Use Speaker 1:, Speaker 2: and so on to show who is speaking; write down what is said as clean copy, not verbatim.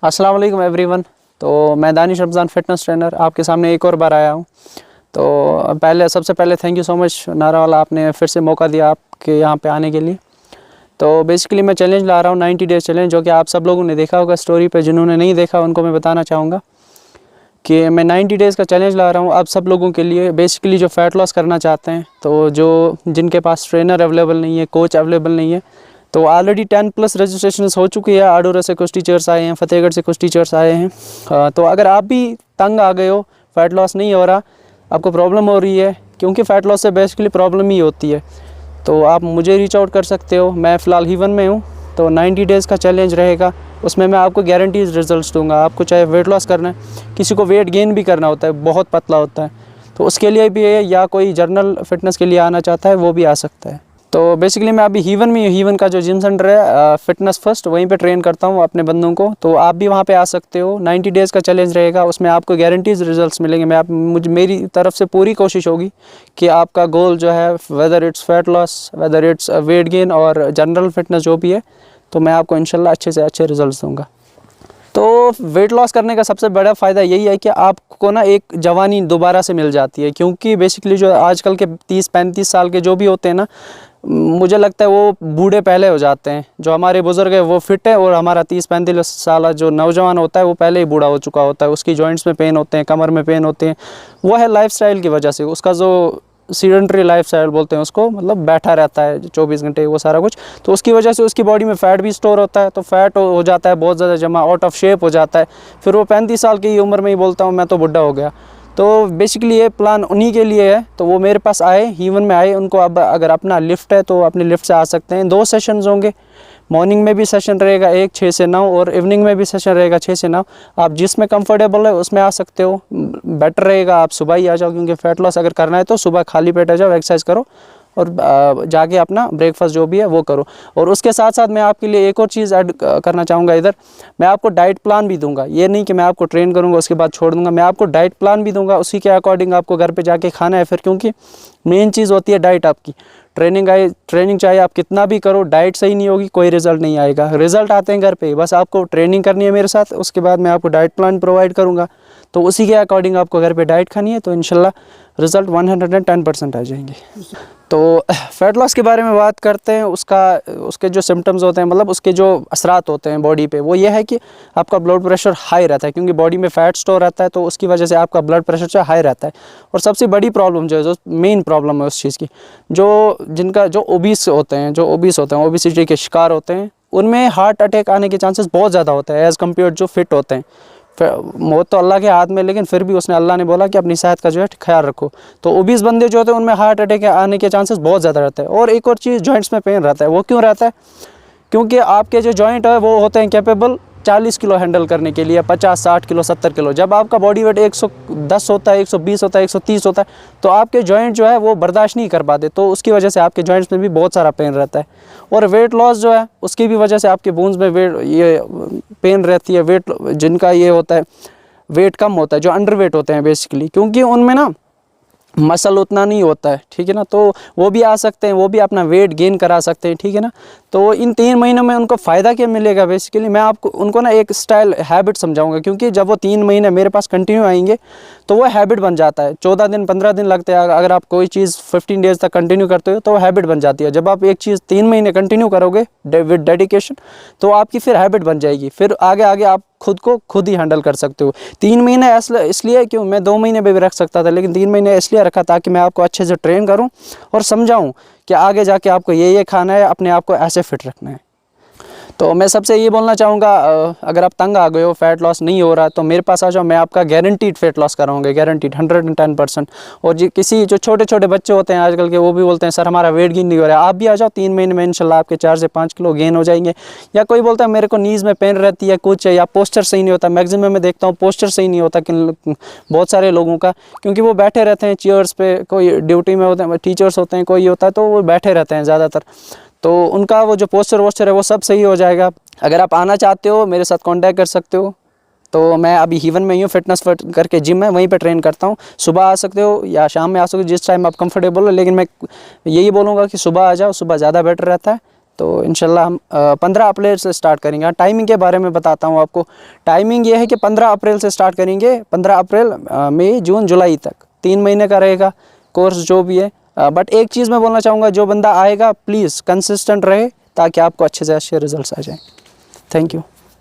Speaker 1: अस्सलाम वालेकुम एवरीवन। तो मैं दानिश रमज़ान फ़िटनेस ट्रेनर आपके सामने एक और बार आया हूँ। तो सबसे पहले थैंक यू सो मच नारा वाला, आपने फिर से मौका दिया आपके यहाँ पे आने के लिए। तो बेसिकली मैं चैलेंज ला रहा हूँ 90 डेज़ चैलेंज, जो कि आप सब लोगों ने देखा होगा स्टोरी पे। जिन्होंने नहीं देखा उनको मैं बताना चाहूँगा कि मैं 90 डेज़ का चैलेंज ला रहा हूँ आप सब लोगों के लिए। बेसिकली जो फ़ैट लॉस करना चाहते हैं, तो जिनके पास ट्रेनर अवेलेबल नहीं है, कोच अवेलेबल नहीं है, तो ऑलरेडी 10+ रजिस्ट्रेशन हो चुकी है। आडोरा से कुछ टीचर्स आए हैं, फतेहगढ़ से कुछ टीचर्स आए हैं। तो अगर आप भी तंग आ गए हो, फ़ैट लॉस नहीं हो रहा, आपको प्रॉब्लम हो रही है, क्योंकि फ़ैट लॉस से बेसिकली प्रॉब्लम ही होती है, तो आप मुझे रीच आउट कर सकते हो। मैं फ़िलहाल हीवन में हूँ। तो 90 डेज़ का चैलेंज रहेगा, उसमें मैं आपको गारंटीज रिजल्ट्स दूंगा। आपको चाहे वेट लॉस करना है, किसी को वेट गेन भी करना होता है, बहुत पतला होता है, तो उसके लिए भी है, या कोई जनरल फिटनेस के लिए आना चाहता है वो भी आ सकता है। तो बेसिकली मैं अभी हीवन में हूँ। हीवन का जो जिम सेंटर है फिटनेस फर्स्ट, वहीं पे ट्रेन करता हूँ अपने बंदों को। तो आप भी वहाँ पे आ सकते हो। 90 डेज़ का चैलेंज रहेगा, उसमें आपको गारंटीज रिजल्ट्स मिलेंगे। मेरी तरफ से पूरी कोशिश होगी कि आपका गोल जो है, whether it's fat loss, whether its weight gain और जनरल फिटनेस जो भी है, तो मैं आपको इंशाल्लाह अच्छे से अच्छे रिजल्ट्स दूँगा। तो वेट लॉस करने का सबसे बड़ा फ़ायदा यही है कि आपको ना एक जवानी दोबारा से मिल जाती है। क्योंकि बेसिकली जो आजकल के 30-35 साल के जो भी होते हैं ना, मुझे लगता है वो बूढ़े पहले हो जाते हैं। जो हमारे बुज़ुर्ग है वो फिट है, और हमारा 30-35 साल जो नौजवान होता है वो पहले ही बूढ़ा हो चुका होता है। उसकी जॉइंट्स में पेन होते हैं, कमर में पेन होते हैं। वो है लाइफस्टाइल की वजह से, उसका जो सीडेंटरी लाइफस्टाइल बोलते हैं उसको, मतलब बैठा रहता है 24 घंटे वो सारा कुछ। तो उसकी वजह से उसकी बॉडी में फ़ैट भी स्टोर होता है, तो फैट हो जाता है बहुत ज़्यादा जमा, आउट ऑफ शेप हो जाता है। फिर वो 35 साल की उम्र में ही बोलता हूँ मैं तो बुढ़ा हो गया। तो बेसिकली ये प्लान उन्हीं के लिए है। तो वो मेरे पास आए, हीवन में आए, उनको अब अगर अपना लिफ्ट है तो अपने लिफ्ट से आ सकते हैं। 2 सेशंस होंगे, मॉर्निंग में भी सेशन रहेगा एक 6 से 9, और इवनिंग में भी सेशन रहेगा 6 से 9। आप जिसमें कंफर्टेबल है उसमें आ सकते हो। बेटर रहेगा आप सुबह ही आ जाओ, क्योंकि फ़ैट लॉस अगर करना है तो सुबह खाली पेट आ जाओ, एक्सरसाइज करो और जाके अपना ब्रेकफास्ट जो भी है वो करो। और उसके साथ साथ मैं आपके लिए एक और चीज़ ऐड करना चाहूँगा इधर। मैं आपको डाइट प्लान भी दूंगा। ये नहीं कि मैं आपको ट्रेन करूँगा उसके बाद छोड़ दूंगा, मैं आपको डाइट प्लान भी दूंगा। उसी के अकॉर्डिंग आपको घर पे जाके खाना है फिर, क्योंकि मेन चीज़ होती है डाइट आपकी। ट्रेनिंग चाहे आप कितना भी करो, डाइट सही नहीं होगी कोई रिज़ल्ट नहीं आएगा। रिज़ल्ट आते हैं घर पे, बस आपको ट्रेनिंग करनी है मेरे साथ, उसके बाद मैं आपको डाइट प्लान प्रोवाइड करूँगा। तो उसी के अकॉर्डिंग आपको घर पे डाइट खानी है, तो इंशाल्लाह रिज़ल्ट 110% आ जाएंगे। तो फ़ैट लॉस के बारे में बात करते हैं। उसके जो सिम्टम्स होते हैं, मतलब उसके जो असरात होते हैं बॉडी पे, वो ये है कि आपका ब्लड प्रेशर हाई रहता है, क्योंकि बॉडी में फ़ैट स्टोर रहता है, तो उसकी वजह से आपका ब्लड प्रेशर जो हाई रहता है। और सबसे बड़ी प्रॉब्लम जो मेन प्रॉब्लम है उस चीज़ की, जो ओबीस होते हैं, ओबिसिटी के शिकार होते हैं, उनमें हार्ट अटैक आने के चांसेस बहुत ज़्यादा होते हैं एज़ कम्पेयर जो फिट होते हैं। मौत तो अल्लाह के हाथ में, लेकिन फिर भी अल्लाह ने बोला कि अपनी सेहत का जो है ख्याल रखो। तो ओबीस बंदे जो होते हैं उनमें हार्ट अटैक आने के चांसेस बहुत ज़्यादा रहते हैं। और एक और चीज़, जॉइंट्स में पेन रहता है। वो क्यों रहता है? क्योंकि आपके जो जॉइंट है वो होते हैं कैपेबल 40 किलो हैंडल करने के लिए, 50, 60 किलो, 70 किलो। जब आपका बॉडी वेट 110 होता है, 120 होता है, 130 होता है, तो आपके जॉइंट जो है वो बर्दाश्त नहीं कर पाते, तो उसकी वजह से आपके जॉइंट्स में भी बहुत सारा पेन रहता है। और वेट लॉस जो है उसकी भी वजह से आपके बोन्स में पेन रहती है। जिनका ये होता है वेट कम होता है, जो अंडर वेट होते हैं बेसिकली, क्योंकि उनमें ना मसल उतना नहीं होता है, ठीक है ना। तो वो भी आ सकते हैं, वो भी अपना वेट गेन करा सकते हैं, ठीक है ना। तो इन 3 महीनों में उनको फ़ायदा क्या मिलेगा? बेसिकली मैं उनको ना एक स्टाइल हैबिट समझाऊंगा, क्योंकि जब वो 3 महीने मेरे पास कंटिन्यू आएंगे तो वो हैबिट बन जाता है। 14 दिन 15 दिन लगते हैं। अगर आप कोई चीज़ 15 डेज़ तक कंटिन्यू करते हो तो वो हैबिट बन जाती है। जब आप एक चीज़ 3 महीने कंटिन्यू करोगे विद डेडिकेशन, तो आपकी फिर हैबिट बन जाएगी। फिर आगे आप खुद को खुद ही हैंडल कर सकते हो। 3 महीने इसलिए क्यों, मैं 2 महीने में भी रख सकता था, लेकिन 3 महीने इसलिए रखा ताकि मैं आपको अच्छे से ट्रेन करूं और समझाऊं कि आगे जाके आपको ये खाना है, अपने आप को ऐसे फिट रखना है। तो मैं सबसे ये बोलना चाहूँगा, अगर आप तंग आ गए हो, फ़ैट लॉस नहीं हो रहा, तो मेरे पास आ जाओ। मैं आपका गारंटीड फ़ैट लॉस कराऊंगा, गारंटीड 110%। और किसी जो छोटे छोटे बच्चे होते हैं आजकल के, वो भी बोलते हैं सर हमारा वेट गेन नहीं हो रहा है, आप भी आ जाओ। 3 महीने में इंशाल्लाह आपके 4 से 5 किलो गेन हो जाएंगे। या कोई बोलता है मेरे को नीज़ में पेन रहती है कुछ, या पोस्चर सही नहीं होता। मैक्सिमम में देखता हूँ पोस्चर सही नहीं होता बहुत सारे लोगों का, क्योंकि वो बैठे रहते हैं चेयर्स पे। कोई ड्यूटी में होते हैं, टीचर्स होते हैं, कोई होता है, तो वो बैठे रहते हैं ज़्यादातर। तो उनका वो जो पोस्चर वोस्चर है वो सब सही हो जाएगा। अगर आप आना चाहते हो मेरे साथ कांटेक्ट कर सकते हो। तो मैं अभी हीवन में ही हूँ, फिटनेस फिट करके जिम है, वहीं पे ट्रेन करता हूँ। सुबह आ सकते हो या शाम में आ सकते हो, जिस टाइम आप कंफर्टेबल हो। लेकिन मैं यही बोलूँगा कि सुबह आ जाओ, सुबह ज़्यादा बेटर रहता है, तो इंशाल्लाह हम 15 अप्रैल से स्टार्ट करेंगे। टाइमिंग के बारे में बताता हूँ आपको। टाइमिंग ये है कि 15 अप्रैल से स्टार्ट करेंगे, 15 अप्रैल मई जून जुलाई तक 3 महीने का रहेगा कोर्स जो भी है। बट एक चीज़ मैं बोलना चाहूँगा, जो बंदा आएगा प्लीज़ कंसिस्टेंट रहे ताकि आपको अच्छे से अच्छे रिजल्ट्स आ जाएँ। Thank you.